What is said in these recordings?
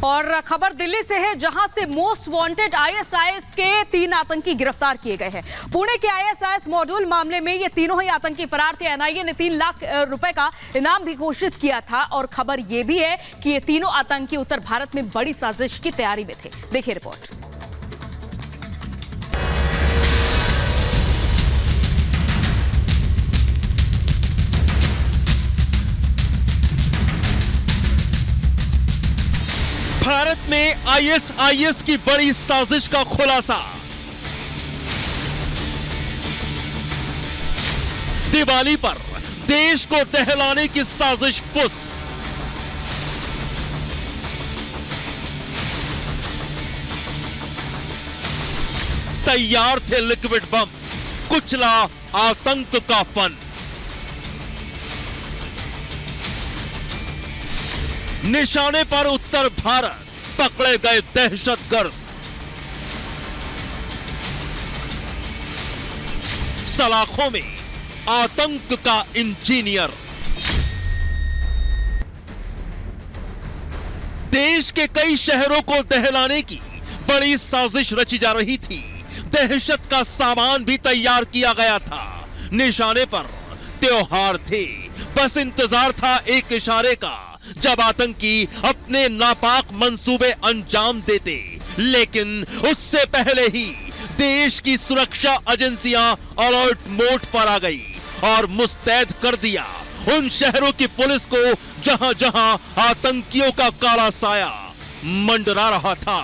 और खबर दिल्ली से है, जहां से मोस्ट वांटेड आईएसआईएस के 3 आतंकी गिरफ्तार किए गए हैं। पुणे के आईएसआईएस मॉड्यूल मामले में ये तीनों ही आतंकी फरार थे। एनआईए ने 3 लाख रुपए का इनाम भी घोषित किया था और खबर यह भी है कि ये तीनों आतंकी उत्तर भारत में बड़ी साजिश की तैयारी में थे। देखिए रिपोर्ट। भारत में आईएसआईएस की बड़ी साजिश का खुलासा। दिवाली पर देश को दहलाने की साजिश फुस। तैयार थे लिक्विड बम, कुचला आतंक का फन। निशाने पर उत्तर भारत, पकड़े गए दहशतगर्द। सलाखों में आतंक का इंजीनियर। देश के कई शहरों को दहलाने की बड़ी साजिश रची जा रही थी। दहशत का सामान भी तैयार किया गया था। निशाने पर त्योहार थे, बस इंतजार था एक इशारे का, जब आतंकी अपने नापाक मंसूबे अंजाम देते। लेकिन उससे पहले ही देश की सुरक्षा एजेंसियां अलर्ट मोड पर आ गई और मुस्तैद कर दिया उन शहरों की पुलिस को जहां जहां आतंकियों का काला साया मंडरा रहा था।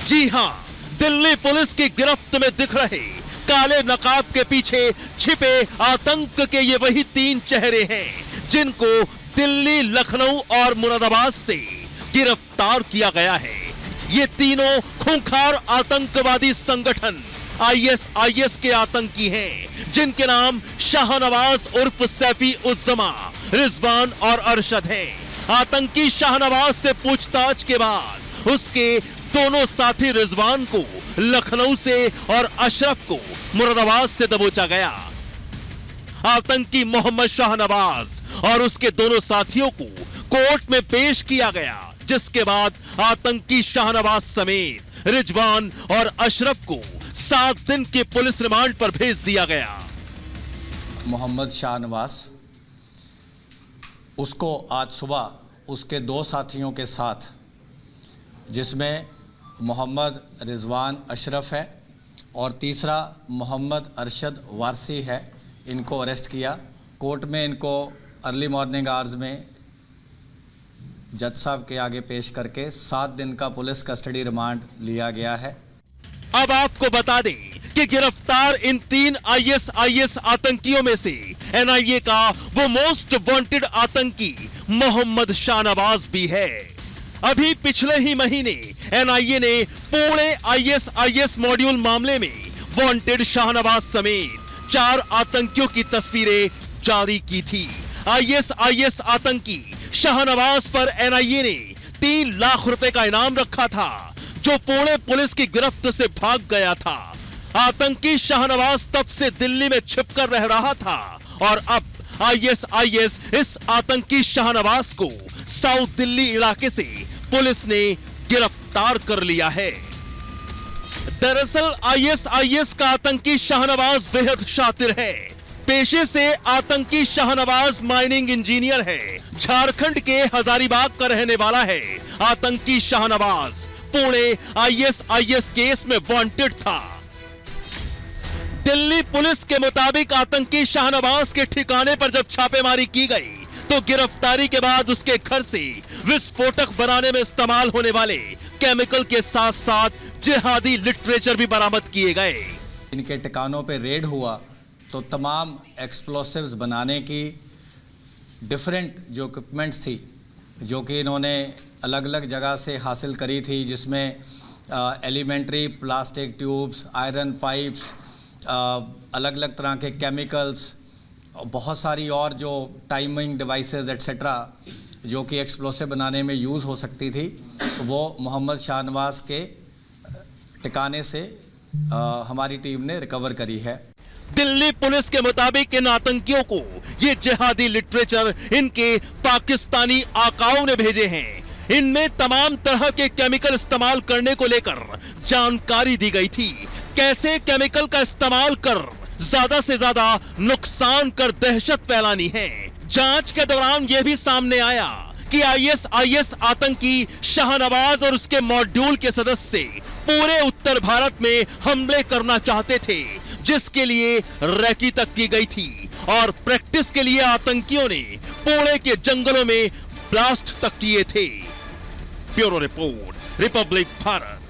जी हां, दिल्ली पुलिस की गिरफ्त में दिख रहे काले नकाब के पीछे छिपे आतंक के ये वही 3 चेहरे हैं जिनको दिल्ली, लखनऊ और मुरादाबाद से गिरफ्तार किया गया है। ये तीनों खूंखार आतंकवादी संगठन आईएसआईएस के आतंकी हैं, जिनके नाम शाहनवाज उर्फ सैफी उज़्ज़मा, रिजवान और अरशद हैं। आतंकी शाहनवाज से पूछताछ के बाद उसके दोनों साथी रिजवान को लखनऊ से और अशरफ को मुरादाबाद से दबोचा गया। आतंकी मोहम्मद शाहनवाज और उसके दोनों साथियों को कोर्ट में पेश किया गया, जिसके बाद आतंकी शाहनवाज समेत रिजवान और अशरफ को 7 दिन के पुलिस रिमांड पर भेज दिया गया। मोहम्मद शाहनवाज, उसको आज सुबह उसके 2 साथियों के साथ, जिसमें मोहम्मद रिजवान अशरफ है और तीसरा मोहम्मद अरशद वारसी है, इनको अरेस्ट किया। कोर्ट में इनको अर्ली मॉर्निंग आवर्स में जज साहब के आगे पेश करके 7 दिन का पुलिस कस्टडी रिमांड लिया गया है। अब आपको बता दें कि गिरफ्तार इन 3 आईएसआईएस आतंकियों में से एनआईए का वो मोस्ट वांटेड आतंकी मोहम्मद शाहनवाज भी है। अभी पिछले ही महीने एनआईए ने पुणे आईएसआईएस मॉड्यूल मामले में वांटेड शाहनवाज समेत 4 आतंकियों की तस्वीरें जारी की थी। आईएसआईएस आतंकी शाहनवाज पर एनआईए ने 3 लाख रुपए का इनाम रखा था, जो पुणे पुलिस की गिरफ्त से भाग गया था। आतंकी शाहनवाज तब से दिल्ली में छिपकर रह रहा था और अब आईएसआईएस इस आतंकी शाहनवाज को साउथ दिल्ली इलाके से पुलिस ने गिरफ्तार कर लिया है। दरअसल आईएसआईएस का आतंकी शाहनवाज बेहद शातिर है। पेशे से आतंकी शाहनवाज माइनिंग इंजीनियर है। झारखंड के हजारीबाग का रहने वाला है। आतंकी शाहनवाज पुणे आईएसआईएस केस में वांटेड था। दिल्ली पुलिस के मुताबिक आतंकी शाहनवाज के ठिकाने पर जब छापेमारी की गई तो गिरफ्तारी के बाद उसके घर से विस्फोटक बनाने में इस्तेमाल होने वाले केमिकल के साथ साथ जिहादी लिटरेचर भी बरामद किए गए। इनके ठिकानों पे रेड हुआ तो तमाम एक्सप्लोसिव्स बनाने की डिफरेंट जो इक्विपमेंट्स थी, जो कि इन्होंने अलग अलग जगह से हासिल करी थी, जिसमें elementary plastic tubes, iron pipes, अलग अलग तरह के केमिकल्स, बहुत सारी और जो टाइमिंग डिवाइसेस एट्सेट्रा जो कि एक्सप्लोसिव बनाने में यूज़ हो सकती थी, वो मोहम्मद शाहनवाज के ठिकाने से हमारी टीम ने रिकवर करी है। दिल्ली पुलिस के मुताबिक इन आतंकियों को ये जिहादी लिटरेचर इनके पाकिस्तानी आकाओं ने भेजे हैं। इनमें तमाम तरह के केमिकल इस्तेमाल करने को लेकर जानकारी दी गई थी। कैसे केमिकल का इस्तेमाल कर ज्यादा से ज्यादा नुकसान कर दहशत फैलानी है। जांच के दौरान यह भी सामने आया कि आईएसआईएस आतंकी शाहनवाज और उसके मॉड्यूल के सदस्य पूरे उत्तर भारत में हमले करना चाहते थे, जिसके लिए रैकी तक की गई थी और प्रैक्टिस के लिए आतंकियों ने पुणे के जंगलों में ब्लास्ट तक किए थे। Bureau report, Republic Bharat.